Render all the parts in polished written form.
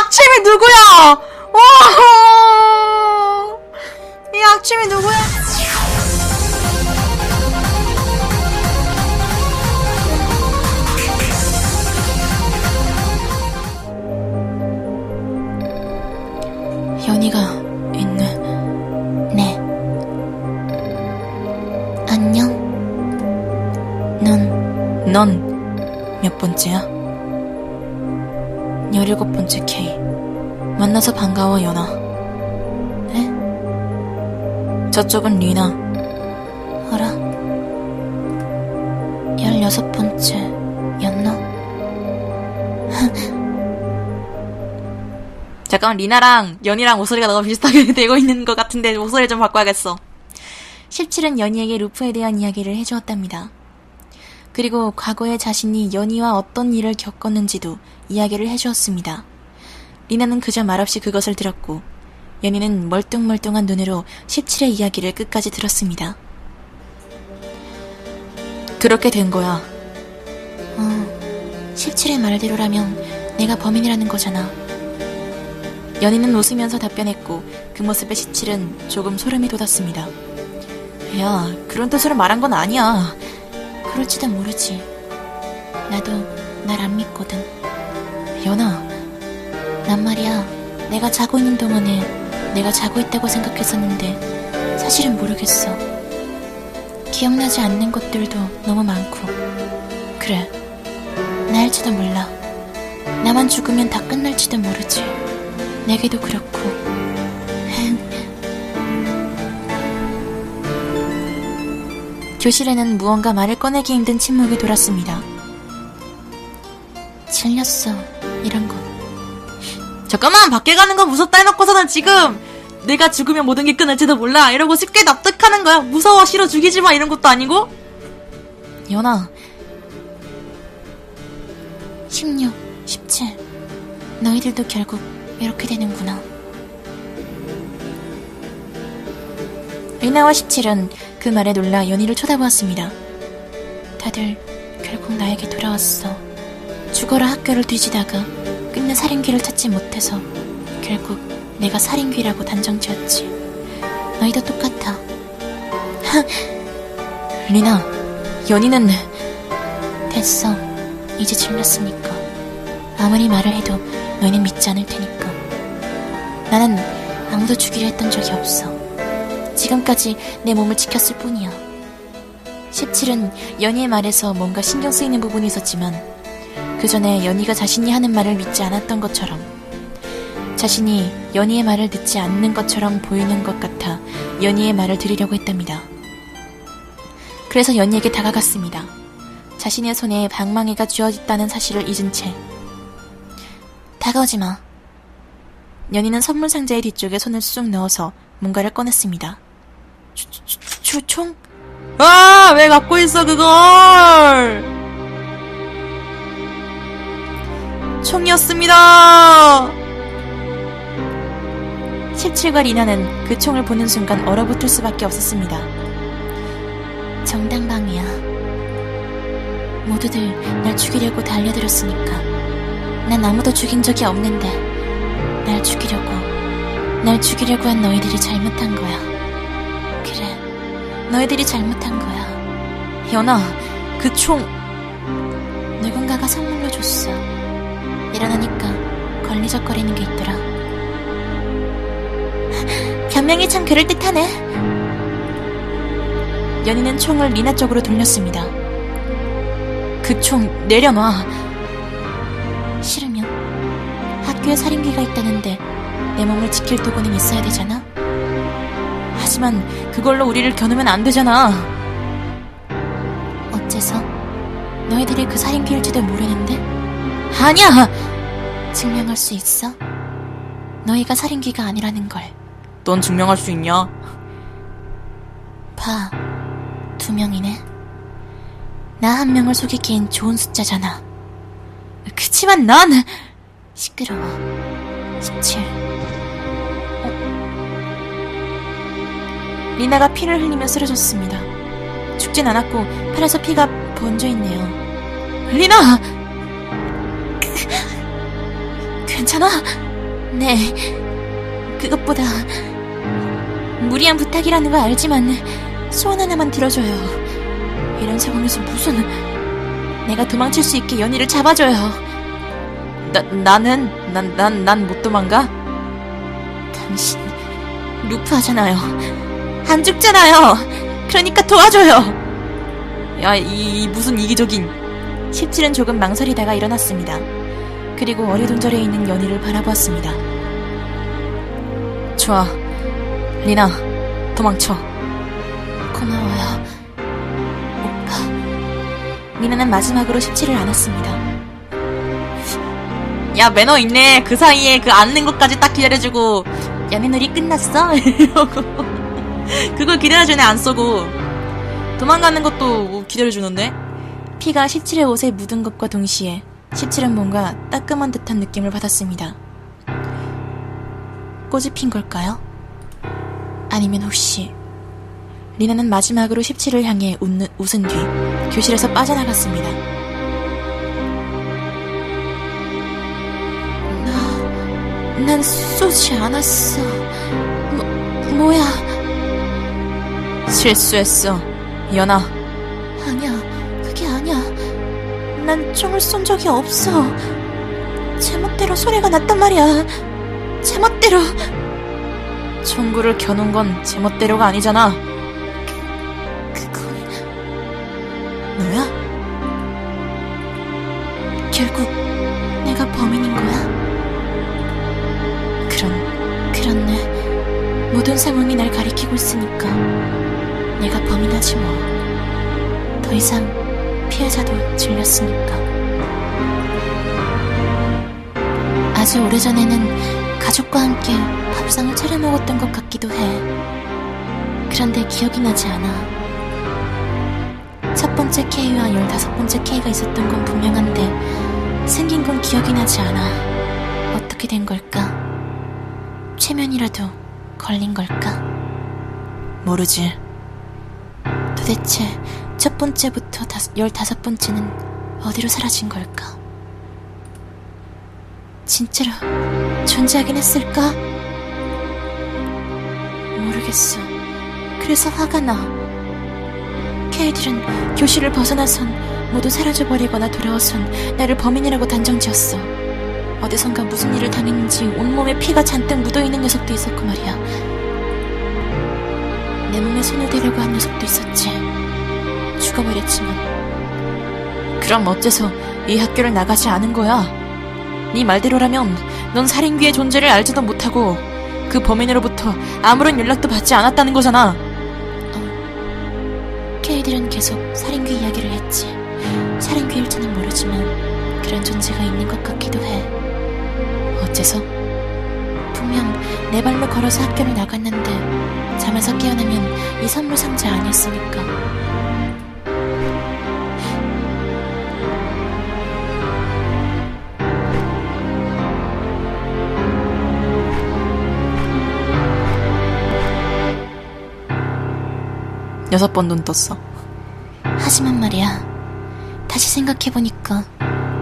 악취미 누구야? 와! 이 악취미 누구야? 연희가 있네. 네. 안녕? 넌 몇 번째야? 17번째 K. 만나서 반가워, 연아. 에? 저쪽은 리나. 어라? 16번째였나? 잠깐만, 리나랑 연희랑 목소리가 너무 비슷하게 되고 있는 것 같은데 목소리 좀 바꿔야겠어. 17은 연희에게 루프에 대한 이야기를 해주었답니다. 그리고 과거에 자신이 연희와 어떤 일을 겪었는지도 이야기를 해주었습니다. 리나는 그저 말없이 그것을 들었고 연희는 멀뚱멀뚱한 눈으로 17의 이야기를 끝까지 들었습니다. 그렇게 된 거야. 17의 말대로라면 내가 범인이라는 거잖아. 연희는 웃으면서 답변했고 그 모습에 17은 조금 소름이 돋았습니다. 야, 그런 뜻으로 말한 건 아니야. 그럴지도 모르지. 나도 날 안 믿거든. 연아, 난 말이야, 내가 자고 있는 동안에 내가 자고 있다고 생각했었는데 사실은 모르겠어. 기억나지 않는 것들도 너무 많고. 그래, 나일지도 몰라. 나만 죽으면 다 끝날지도 모르지. 내게도 그렇고. 교실에는 무언가 말을 꺼내기 힘든 침묵이 돌았습니다. 질렸어, 이런 거. 잠깐만, 밖에 가는 거 무섭다 해놓고서는 지금 내가 죽으면 모든 게 끝날지도 몰라 이러고 쉽게 납득하는 거야. 무서워, 싫어, 죽이지 마 이런 것도 아니고. 연아, 16, 17 너희들도 결국 이렇게 되는구나. 리나와 17은 그 말에 놀라 연희를 쳐다보았습니다. 다들 결국 나에게 돌아왔어. 죽어라 학교를 뒤지다가 끝내 살인귀를 찾지 못해서 결국 내가 살인귀라고 단정지었지. 너희도 똑같아. 리나, 연희는... 됐어. 이제 질렸으니까. 아무리 말을 해도 너희는 믿지 않을 테니까. 나는 아무도 죽이려 했던 적이 없어. 지금까지 내 몸을 지켰을 뿐이야. 17은 연희의 말에서 뭔가 신경 쓰이는 부분이 있었지만 그 전에 연희가 자신이 하는 말을 믿지 않았던 것처럼, 자신이 연희의 말을 듣지 않는 것처럼 보이는 것 같아 연희의 말을 들으려고 했답니다. 그래서 연희에게 다가갔습니다. 자신의 손에 방망이가 쥐어있다는 사실을 잊은 채. 다가오지 마. 연희는 선물 상자의 뒤쪽에 손을 쑥 넣어서 뭔가를 꺼냈습니다. 총? 아, 왜 갖고 있어 그걸? 총이었습니다. 17과 리나는 그 총을 보는 순간 얼어붙을 수밖에 없었습니다. 정당방위야. 모두들 날 죽이려고 달려들었으니까. 난 아무도 죽인 적이 없는데 날 죽이려고 한 너희들이 잘못한 거야. 그래, 너희들이 잘못한 거야. 연아, 그 총... 누군가가 선물로 줬어. 일어나니까 걸리적거리는 게 있더라. 변명이 참 그럴듯하네. 연희는 총을 리나 쪽으로 돌렸습니다. 그 총 내려놔. 싫으면? 학교에 살인귀가 있다는데 내 몸을 지킬 도구는 있어야 되잖아? 하지만 그걸로 우리를 겨누면 안 되잖아. 어째서? 너희들이 그 살인귀일지도 모르는데? 아니야! 증명할 수 있어? 너희가 살인귀가 아니라는 걸. 넌 증명할 수 있냐? 봐, 2명이네. 나 1명을 속이기엔 좋은 숫자잖아. 그치만 난... 시끄러워. 17. 리나가 피를 흘리며 쓰러졌습니다. 죽진 않았고 팔에서 피가 번져있네요. 리나! 괜찮아? 네, 그것보다 무리한 부탁이라는 거 알지만 소원 하나만 들어줘요. 이런 상황에서 무슨 내가 도망칠 수 있게 연희를 잡아줘요. 난 못 도망가? 당신 루프 하잖아요. 안 죽잖아요. 그러니까 도와줘요. 야, 이 무슨 이기적인. 17은 조금 망설이다가 일어났습니다. 그리고 어리둥절해 있는 연희를 바라보았습니다. 좋아. 리나, 도망쳐. 고마워요, 오빠. 리나는 마지막으로 17을 안았습니다. 야, 매너 있네. 그 사이에 그 안는 것까지 딱 기다려주고. 연애놀이 끝났어? 이러고. 그걸 기다려주네, 안 쏘고. 도망가는 것도 기다려주는데? 피가 17의 옷에 묻은 것과 동시에 17은 뭔가 따끔한 듯한 느낌을 받았습니다. 꽃이 핀 걸까요? 아니면 혹시 리나는 마지막으로 17을 향해 웃은 뒤 교실에서 빠져나갔습니다. 난 쏘지 않았어. 뭐야? 실수했어, 연아. 아니야, 그게 아니야. 난 총을 쏜 적이 없어. 제멋대로 소리가 났단 말이야. 제멋대로. 총구를 겨눈 건 제멋대로가 아니잖아. 그건 너야? 결국 내가 범인인 거야? 그렇네. 모든 상황이 날 가리키고 있으니까 내가 범인하지 뭐. 더 이상 피해자도 질렸으니까. 아주 오래전에는 가족과 함께 밥상을 차려 먹었던 것 같기도 해. 그런데 기억이 나지 않아. 첫 번째 K와 15번째 K가 있었던 건 분명한데 생긴 건 기억이 나지 않아. 어떻게 된 걸까? 최면이라도 걸린 걸까? 모르지. 도대체 첫 번째부터 15번째는 어디로 사라진 걸까? 진짜로 존재하긴 했을까? 모르겠어. 그래서 화가 나. K들은 교실을 벗어나선 모두 사라져버리거나 돌아와선 나를 범인이라고 단정지었어. 어디선가 무슨 일을 당했는지 온몸에 피가 잔뜩 묻어있는 녀석도 있었고 말이야. 내 몸에 손을 대려고 한 녀석도 있었지. 죽어버렸지만. 그럼 어째서 이 학교를 나가지 않은 거야? 네 말대로라면 넌 살인귀의 존재를 알지도 못하고 그 범인으로부터 아무런 연락도 받지 않았다는 거잖아. K들은 계속 살인귀 이야기를 했지. 살인귀일지는 모르지만 그런 존재가 있는 것 같기도 해. 어째서? 분명 내 발로 걸어서 학교를 나갔는데 잠에서 깨어나면 이 선물 상자 아니었으니까. 여섯 번 눈 떴어. 하지만 말이야, 다시 생각해보니까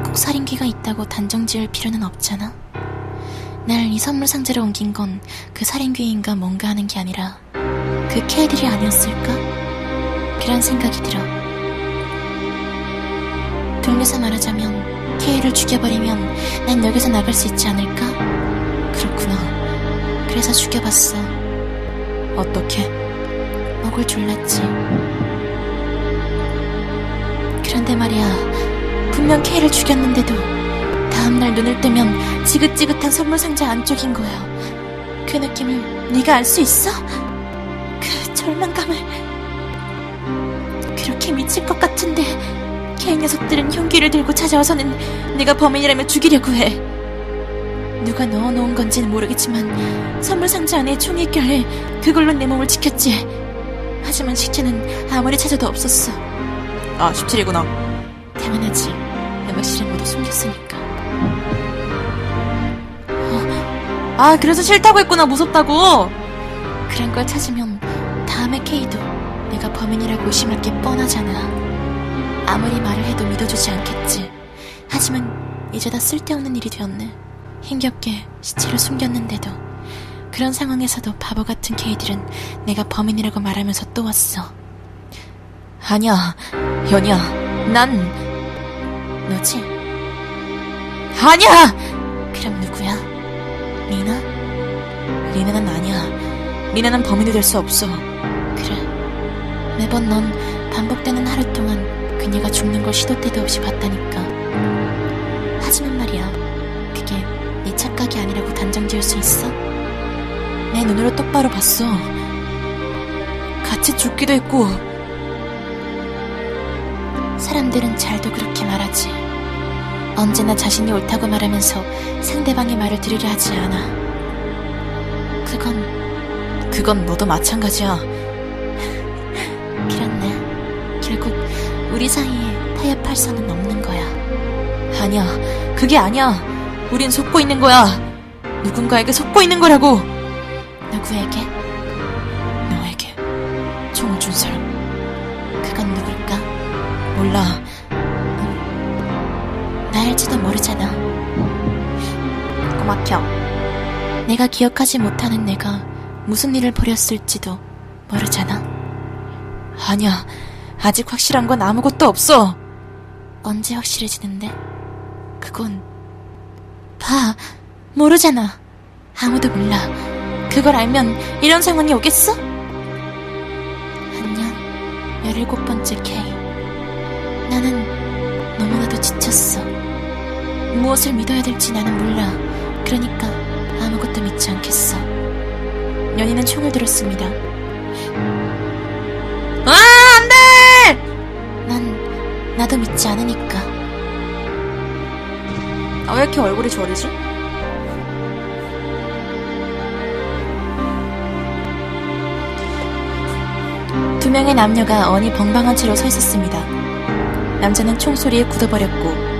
꼭 살인귀가 있다고 단정 지을 필요는 없잖아. 날 이 선물 상자로 옮긴 건 그 살인귀인가 뭔가 하는 게 아니라 그 K들이 아니었을까? 그런 생각이 들어. 돌려서 말하자면 K를 죽여버리면 난 여기서 나갈 수 있지 않을까? 그렇구나. 그래서 죽여봤어. 어떻게? 목을 졸랐지. 그런데 말이야, 분명 K를 죽였는데도 다음날 눈을 뜨면 지긋지긋한 선물 상자 안쪽인 거야. 그 느낌을 네가 알 수 있어? 그 절망감을. 그렇게 미칠 것 같은데 K 녀석들은 흉기를 들고 찾아와서는 내가 범인이라며 죽이려고 해. 누가 넣어놓은 건지는 모르겠지만 선물 상자 안에 총이 있길래 그걸로 내 몸을 지켰지. 하지만 시체는 아무리 찾아도 없었어. 아, 17이구나. 당연하지. 연락실에 모두 숨겼으니까. 아, 그래서 싫다고 했구나. 무섭다고. 그런 걸 찾으면 다음에 K도 내가 범인이라고 의심할 게 뻔하잖아. 아무리 말을 해도 믿어주지 않겠지. 하지만 이제 다 쓸데없는 일이 되었네. 힘겹게 시체를 숨겼는데도 그런 상황에서도 바보 같은 걔들은 내가 범인이라고 말하면서 또 왔어. 아니야, 연희야, 난... 너지? 아니야! 그럼 누구야? 리나? 리나는 아니야. 리나는 범인이 될 수 없어. 그래. 매번 넌 반복되는 하루 동안 그녀가 죽는 걸 시도 때도 없이 봤다니까. 하지만 말이야, 그게 네 착각이 아니라고 단정 지을 수 있어? 내 눈으로 똑바로 봤어. 같이 죽기도 했고. 사람들은 잘도 그렇게 말하지. 언제나 자신이 옳다고 말하면서 상대방의 말을 들으려 하지 않아. 그건 너도 마찬가지야. 그렇네. 결국 우리 사이에 타협할 선은 없는 거야. 아니야, 그게 아니야. 우린 속고 있는 거야. 누군가에게 속고 있는 거라고. 누구에게? 너에게 총을 준 사람. 그건 누굴까? 몰라. 나일지도 모르잖아. 꼬막혀. 내가 기억하지 못하는 내가 무슨 일을 벌였을지도 모르잖아. 아니야, 아직 확실한 건 아무것도 없어. 언제 확실해지는데? 그건 봐, 모르잖아. 아무도 몰라. 그걸 알면 이런 상황이 오겠어? 안녕, 17번째 K. 나는 너무나도 지쳤어. 무엇을 믿어야 될지 나는 몰라. 그러니까 아무것도 믿지 않겠어. 연희는 총을 들었습니다. 아, 안 돼! 나도 믿지 않으니까. 아, 왜 이렇게 얼굴이 저리지? 두 명의 남녀가 어니 벙벙한 채로 서 있었습니다. 남자는 총소리에 굳어버렸고,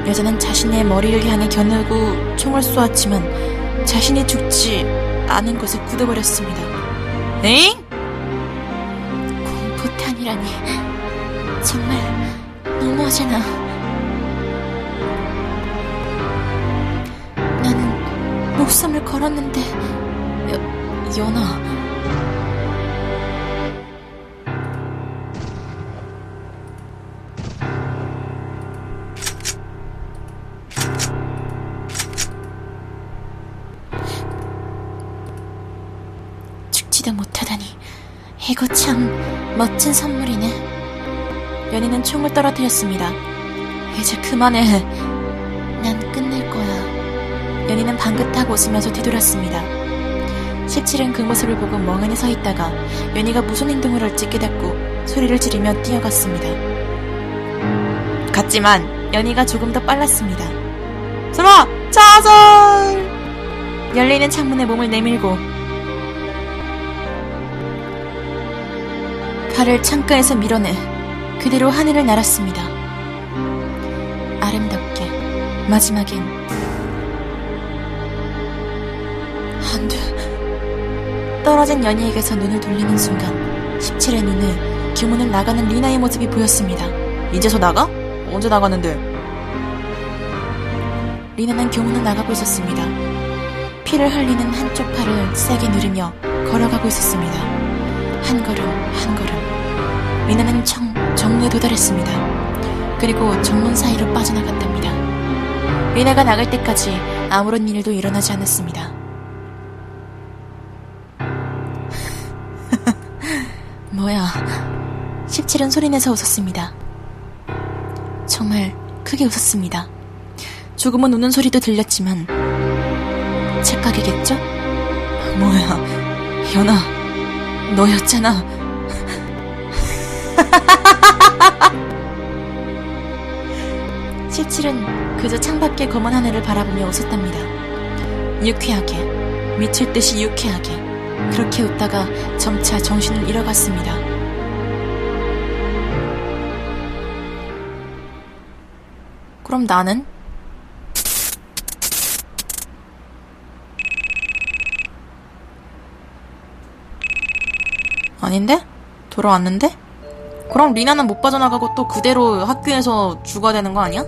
여자는 자신의 머리를 향해 겨누고 총을 쏘았지만 자신이 죽지 않은 것에 굳어버렸습니다. 에잉? 공포탄이라니, 정말 너무하잖아. 나는 목숨을 걸었는데. 연아. 죽지도 못하다니, 이거 참 멋진 선물이네. 연희는 총을 떨어뜨렸습니다. 이제 그만해. 난 끝낼 거야. 연희는 방긋하고 웃으면서 뒤돌았습니다. 17은 그 모습을 보고 멍하니 서 있다가 연희가 무슨 행동을 할지 깨닫고 소리를 지르며 뛰어갔습니다. 갔지만 연희가 조금 더 빨랐습니다. 설마 자살! 열리는 창문에 몸을 내밀고 발을 창가에서 밀어내 그대로 하늘을 날았습니다. 아름답게 마지막엔 안 돼. 떨어진 연희에게서 눈을 돌리는 순간 17의 눈에 규문을 나가는 리나의 모습이 보였습니다. 이제서 나가? 언제 나갔는데? 리나는 교문을 나가고 있었습니다. 피를 흘리는 한쪽 팔을 세게 누르며 걸어가고 있었습니다. 한 걸음 한 걸음. 리나는 정문에 도달했습니다. 그리고 정문 사이로 빠져나갔답니다. 리나가 나갈 때까지 아무런 일도 일어나지 않았습니다. 뭐야. 17은 소리내서 웃었습니다. 정말 크게 웃었습니다. 조금은 우는 소리도 들렸지만 착각이겠죠? 뭐야, 연아, 너였잖아. 17은 그저 창밖의 검은 하늘을 바라보며 웃었답니다. 유쾌하게, 미칠 듯이 유쾌하게. 그렇게 웃다가 점차 정신을 잃어갔습니다. 그럼 나는? 아닌데? 돌아왔는데? 그럼 리나는 못 빠져나가고 또 그대로 학교에서 죽어야 되는 거 아니야?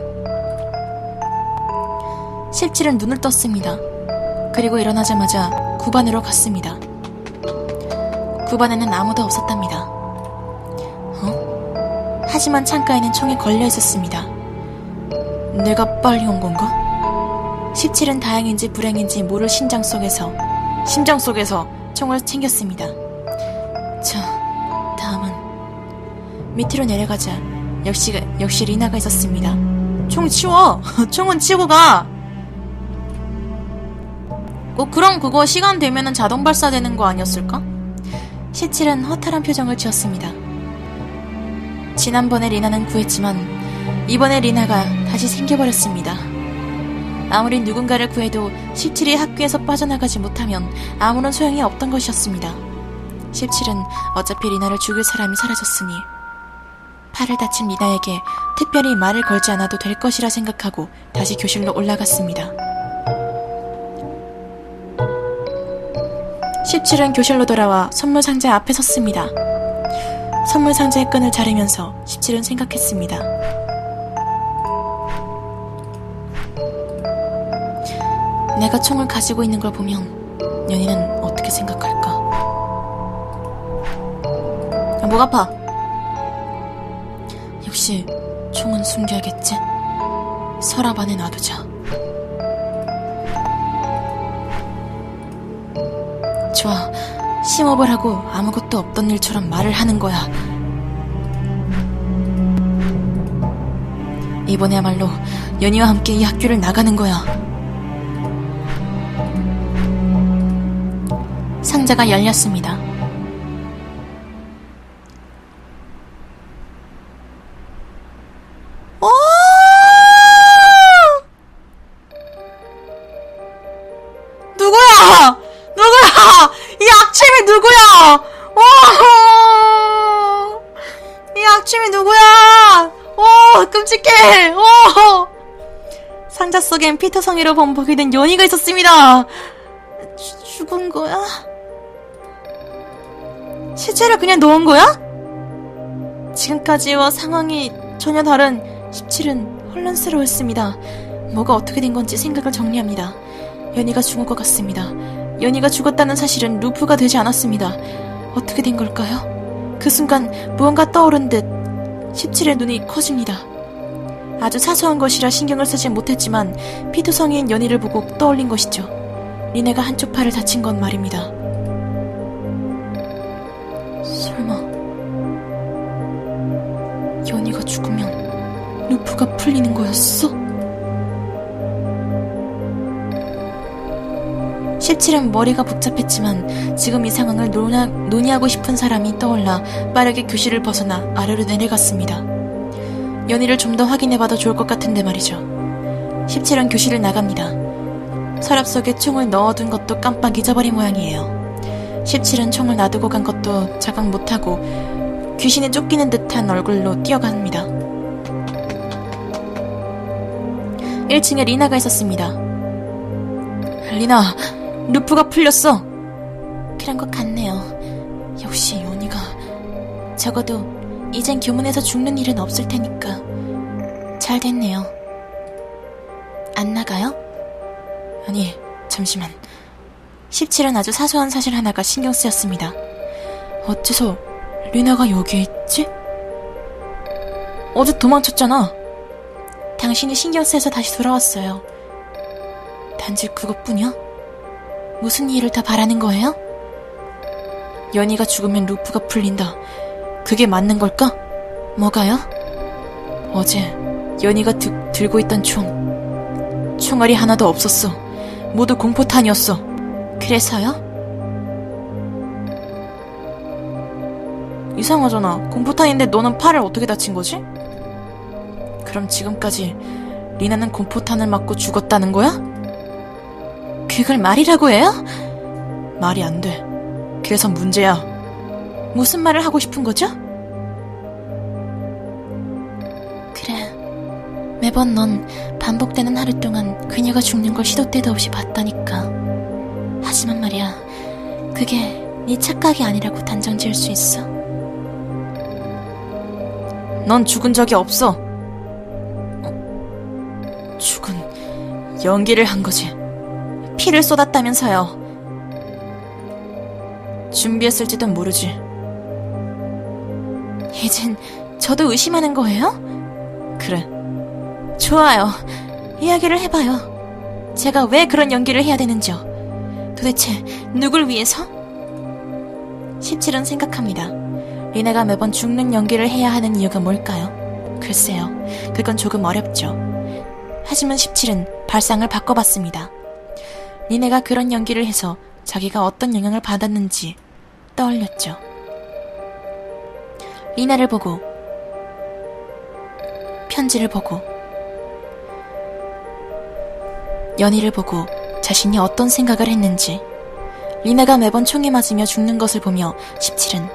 17은 눈을 떴습니다. 그리고 일어나자마자 9반으로 갔습니다. 9반에는 아무도 없었답니다. 하지만 창가에는 총이 걸려 있었습니다. 내가 빨리 온 건가? 17은 다행인지 불행인지 모를 심장 속에서 총을 챙겼습니다. 자, 다음은 밑으로 내려가자 역시 리나가 있었습니다. 총 치워. 총은 치고 가. 그럼 그거 시간 되면은 자동 발사되는 거 아니었을까? 17은 허탈한 표정을 지었습니다. 지난번에 리나는 구했지만 이번에 리나가 다시 생겨버렸습니다. 아무리 누군가를 구해도 17이 학교에서 빠져나가지 못하면 아무런 소용이 없던 것이었습니다. 17은 어차피 리나를 죽일 사람이 사라졌으니 팔을 다친 리나에게 특별히 말을 걸지 않아도 될 것이라 생각하고 다시 교실로 올라갔습니다. 17은 교실로 돌아와 선물 상자 앞에 섰습니다. 선물 상자의 끈을 자르면서 17은 생각했습니다. 내가 총을 가지고 있는 걸 보면 연희는 어떻게 생각할까? 목 아파. 역시 총은 숨겨야겠지? 서랍 안에 놔두자. 좋아, 심호흡을 하고 아무것도 없던 일처럼 말을 하는 거야. 이번에야말로 연희와 함께 이 학교를 나가는 거야. 상자가 열렸습니다. 누구야? 이 악취미 누구야? 이 악취미 누구야? 끔찍해. 상자 속엔 피터 성의로 범벅이 된 연희가 있었습니다. 죽은 거야? 시체를 그냥 넣은 거야? 지금까지와 상황이 전혀 다른 17은 혼란스러웠습니다. 뭐가 어떻게 된 건지 생각을 정리합니다. 연희가 죽은 것 같습니다. 연희가 죽었다는 사실은 루프가 되지 않았습니다. 어떻게 된 걸까요? 그 순간 무언가 떠오른 듯 17의 눈이 커집니다. 아주 사소한 것이라 신경을 쓰지 못했지만 피터 성인 연희를 보고 떠올린 것이죠. 리네가 한쪽 팔을 다친 건 말입니다. 설마 연희가 죽으면 루프가 풀리는 거였어? 17은 머리가 복잡했지만 지금 이 상황을 논의하고 싶은 사람이 떠올라 빠르게 교실을 벗어나 아래로 내려갔습니다. 연희를 좀 더 확인해봐도 좋을 것 같은데 말이죠. 17은 교실을 나갑니다. 서랍 속에 총을 넣어둔 것도 깜빡 잊어버린 모양이에요. 17은 총을 놔두고 간 것도 자각 못하고 귀신에 쫓기는 듯한 얼굴로 뛰어갑니다. 1층에 리나가 있었습니다. 리나, 루프가 풀렸어. 그런 것 같네요. 역시 연희가. 적어도 이젠 교문에서 죽는 일은 없을 테니까 잘 됐네요. 안 나가요? 아니, 잠시만. 17은 아주 사소한 사실 하나가 신경 쓰였습니다. 어째서 리나가 여기에 있지? 어제 도망쳤잖아. 당신이 신경 쓰여서 다시 돌아왔어요. 단지 그것뿐이야? 무슨 일을 다 바라는 거예요? 연희가 죽으면 루프가 풀린다. 그게 맞는 걸까? 뭐가요? 어제 연희가 들고 있던 총알이 하나도 없었어. 모두 공포탄이었어. 그래서요? 이상하잖아. 공포탄인데 너는 팔을 어떻게 다친 거지? 그럼 지금까지 리나는 공포탄을 맞고 죽었다는 거야? 그걸 말이라고 해요? 말이 안 돼. 그래서 문제야. 무슨 말을 하고 싶은 거죠? 그래, 매번 넌 반복되는 하루 동안 그녀가 죽는 걸 시도 때도 없이 봤다니까. 하지만 말이야, 그게 네 착각이 아니라고 단정 지을 수 있어? 넌 죽은 적이 없어. 죽은 연기를 한 거지. 피를 쏟았다면서요. 준비했을지도 모르지. 이젠 저도 의심하는 거예요? 그래. 좋아요. 이야기를 해봐요. 제가 왜 그런 연기를 해야 되는지요. 도대체 누굴 위해서? 17은 생각합니다. 리나가 매번 죽는 연기를 해야 하는 이유가 뭘까요? 글쎄요. 그건 조금 어렵죠. 하지만 17은 발상을 바꿔봤습니다. 리네가 그런 연기를 해서 자기가 어떤 영향을 받았는지 떠올렸죠. 리나를 보고, 편지를 보고, 연희를 보고 자신이 어떤 생각을 했는지, 리나가 매번 총에 맞으며 죽는 것을 보며 17은